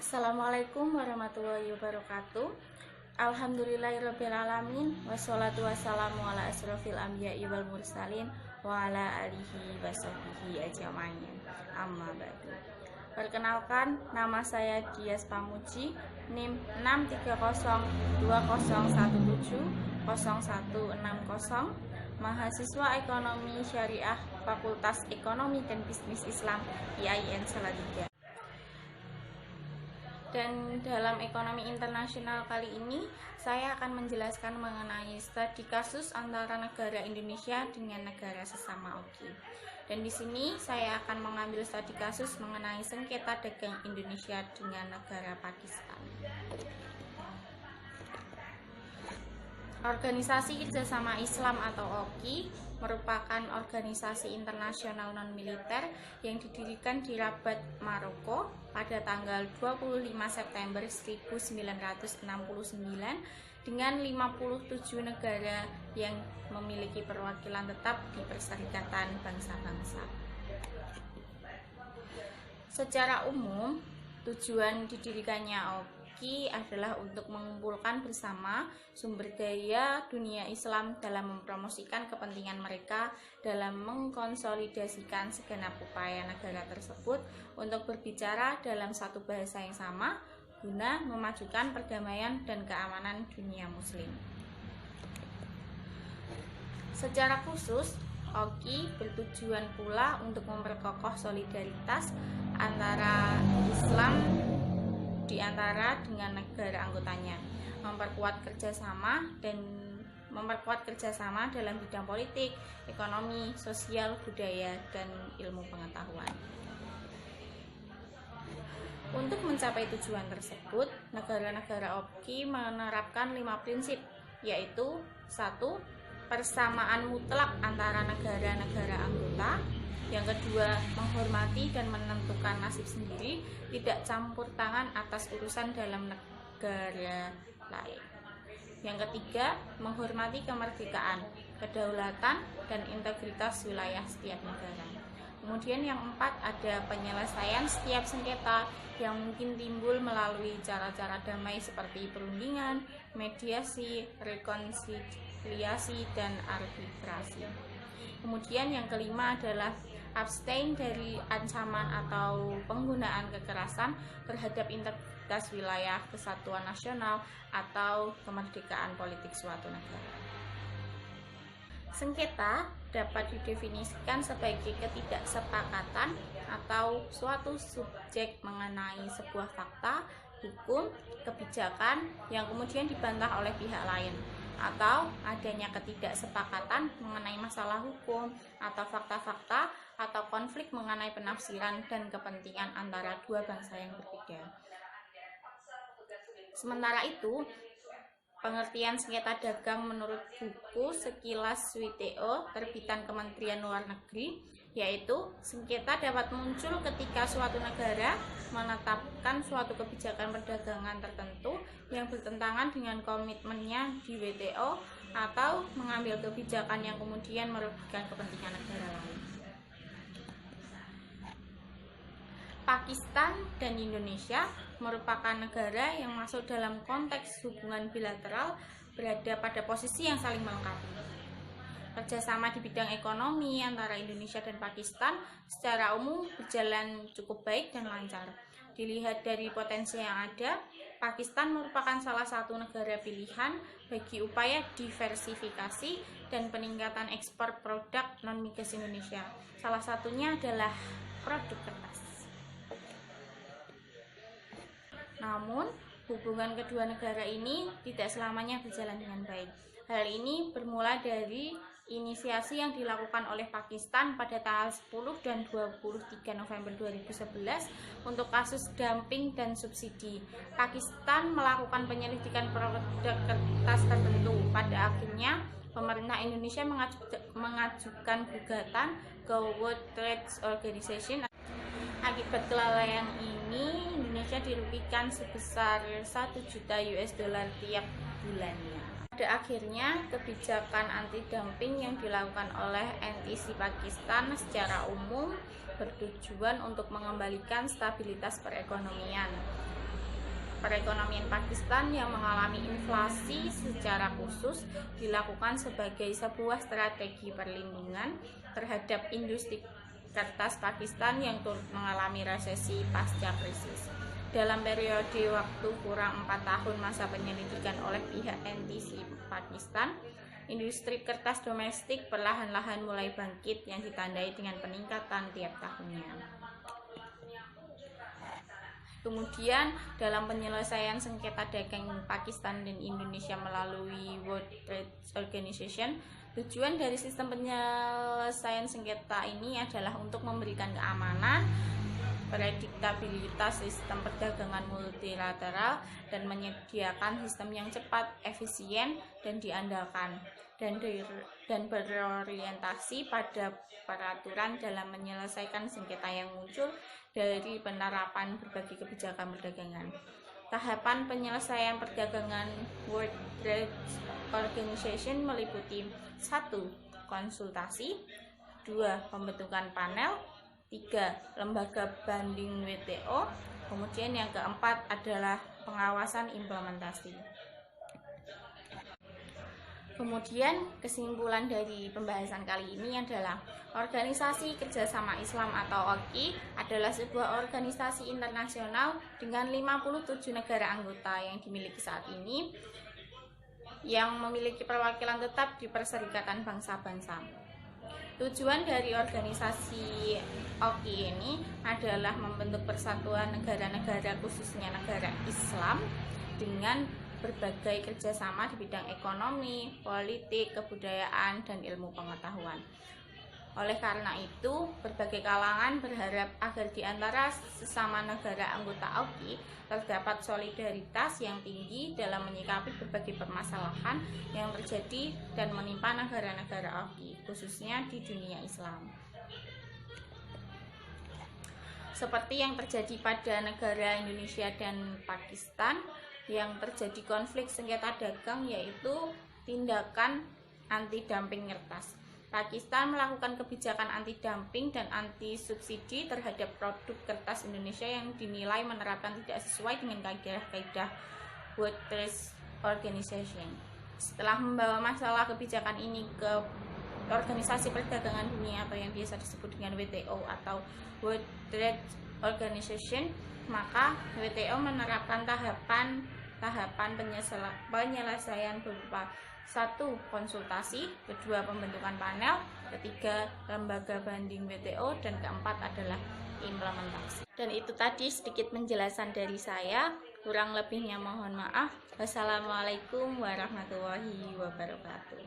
Assalamualaikum warahmatullahi wabarakatuh. Alhamdulillahirrabbilalamin. Wassalatu wassalamu ala asrofil anbiya'i wal mursalin wa ala alihi wasahbihi ajma'in. Amma ba'du. Perkenalkan, nama saya Dias Pamuji, NIM 63020170160, mahasiswa Ekonomi Syariah Fakultas Ekonomi dan Bisnis Islam IAIN Salatiga. Dan dalam ekonomi internasional kali ini, saya akan menjelaskan mengenai studi kasus antara negara Indonesia dengan negara sesama OKI. Dan di sini saya akan mengambil studi kasus mengenai sengketa dagang Indonesia dengan negara Pakistan. Organisasi Kerjasama Islam atau OKI merupakan organisasi internasional non-militer yang didirikan di Rabat, Maroko pada tanggal 25 September 1969 dengan 57 negara yang memiliki perwakilan tetap di Perserikatan Bangsa-Bangsa. Secara umum, tujuan didirikannya OKI adalah untuk mengumpulkan bersama sumber daya dunia Islam dalam mempromosikan kepentingan mereka dalam mengkonsolidasikan segenap upaya negara tersebut untuk berbicara dalam satu bahasa yang sama guna memajukan perdamaian dan keamanan dunia muslim. Secara khusus, OKI bertujuan pula untuk memperkokoh solidaritas antara Islam di antara dengan negara anggotanya, memperkuat kerjasama dalam bidang politik, ekonomi, sosial, budaya, dan ilmu pengetahuan. Untuk mencapai tujuan tersebut, negara-negara OKI menerapkan 5 prinsip, yaitu 1. Persamaan mutlak antara negara-negara anggota. Yang kedua, menghormati dan menentukan nasib sendiri, tidak campur tangan atas urusan dalam negara lain. Yang ketiga, menghormati kemerdekaan, kedaulatan, dan integritas wilayah setiap negara. Kemudian yang 4, ada penyelesaian setiap sengketa yang mungkin timbul melalui cara-cara damai seperti perundingan, mediasi, rekonsiliasi, dan arbitrasi. Kemudian yang kelima adalah abstain dari ancaman atau penggunaan kekerasan terhadap integritas wilayah, kesatuan nasional, atau kemerdekaan politik suatu negara. Sengketa dapat didefinisikan sebagai ketidaksepakatan atau suatu subjek mengenai sebuah fakta, hukum, kebijakan yang kemudian dibantah oleh pihak lain, atau adanya ketidaksepakatan mengenai masalah hukum atau fakta-fakta atau konflik mengenai penafsiran dan kepentingan antara dua bangsa yang berbeda. Sementara itu, pengertian sengketa dagang menurut buku Sekilas WTO terbitan Kementerian Luar Negeri, yaitu sengketa dapat muncul ketika suatu negara menetapkan suatu kebijakan perdagangan tertentu yang bertentangan dengan komitmennya di WTO atau mengambil kebijakan yang kemudian merugikan kepentingan negara lain. Pakistan dan Indonesia merupakan negara yang masuk dalam konteks hubungan bilateral berada pada posisi yang saling melengkapi. Kerjasama di bidang ekonomi antara Indonesia dan Pakistan secara umum berjalan cukup baik dan lancar. Dilihat dari potensi yang ada, Pakistan merupakan salah satu negara pilihan bagi upaya diversifikasi dan peningkatan ekspor produk non-migas Indonesia. Salah satunya adalah produk kertas. Namun, hubungan kedua negara ini tidak selamanya berjalan dengan baik. Hal ini bermula dari inisiasi yang dilakukan oleh Pakistan pada tanggal 10 dan 23 November 2011 untuk kasus dumping dan subsidi. Pakistan melakukan penyelidikan produk kertas tertentu. Pada akhirnya, pemerintah Indonesia mengajukan gugatan ke World Trade Organization. Akibat kelalaian ini, Indonesia dirugikan sebesar 1 juta US dollar tiap bulannya. Pada akhirnya, kebijakan anti-dumping yang dilakukan oleh NTC Pakistan secara umum bertujuan untuk mengembalikan stabilitas perekonomian. perekonomian Pakistan yang mengalami inflasi secara khusus dilakukan sebagai sebuah strategi perlindungan terhadap industri kertas Pakistan yang turut mengalami resesi pasca krisis. Dalam periode waktu kurang 4 tahun masa penyelidikan oleh pihak NTC Pakistan, industri kertas domestik perlahan-lahan mulai bangkit yang ditandai dengan peningkatan tiap tahunnya. Kemudian dalam penyelesaian sengketa dagang Pakistan dan Indonesia melalui World Trade Organization, tujuan dari sistem penyelesaian sengketa ini adalah untuk memberikan keamanan, prediktabilitas sistem perdagangan multilateral, dan menyediakan sistem yang cepat, efisien, dan diandalkan, dan berorientasi pada peraturan dalam menyelesaikan sengketa yang muncul dari penerapan berbagai kebijakan perdagangan. Tahapan penyelesaian perdagangan World Trade Organization meliputi 1. Konsultasi, 2. Pembentukan panel, 3. Lembaga banding WTO, kemudian yang keempat adalah pengawasan implementasi. Kemudian kesimpulan dari pembahasan kali ini adalah Organisasi Kerjasama Islam atau OKI adalah sebuah organisasi internasional dengan 57 negara anggota yang dimiliki saat ini, yang memiliki perwakilan tetap di Perserikatan Bangsa-Bangsa. Tujuan dari organisasi OKI ini adalah membentuk persatuan negara-negara, khususnya negara Islam, dengan berbagai kerjasama di bidang ekonomi, politik, kebudayaan, dan ilmu pengetahuan. Oleh karena itu, berbagai kalangan berharap agar di antara sesama negara anggota OKI terdapat solidaritas yang tinggi dalam menyikapi berbagai permasalahan yang terjadi dan menimpa negara-negara OKI, khususnya di dunia Islam. Seperti yang terjadi pada negara Indonesia dan Pakistan, yang terjadi konflik sengketa dagang, yaitu tindakan anti-dumping kertas. Pakistan melakukan kebijakan anti-dumping dan anti-subsidi terhadap produk kertas Indonesia yang dinilai menerapkan tidak sesuai dengan kaidah-kaidah World Trade Organization. Setelah membawa masalah kebijakan ini ke Organisasi Perdagangan Dunia atau yang biasa disebut dengan WTO atau World Trade Organization, maka WTO menerapkan tahapan penyelesaian berupa 1. Konsultasi, 2. Pembentukan panel, 3. Lembaga banding WTO, dan keempat adalah implementasi. Dan itu tadi sedikit penjelasan dari saya, kurang lebihnya mohon maaf. Wassalamualaikum warahmatullahi wabarakatuh.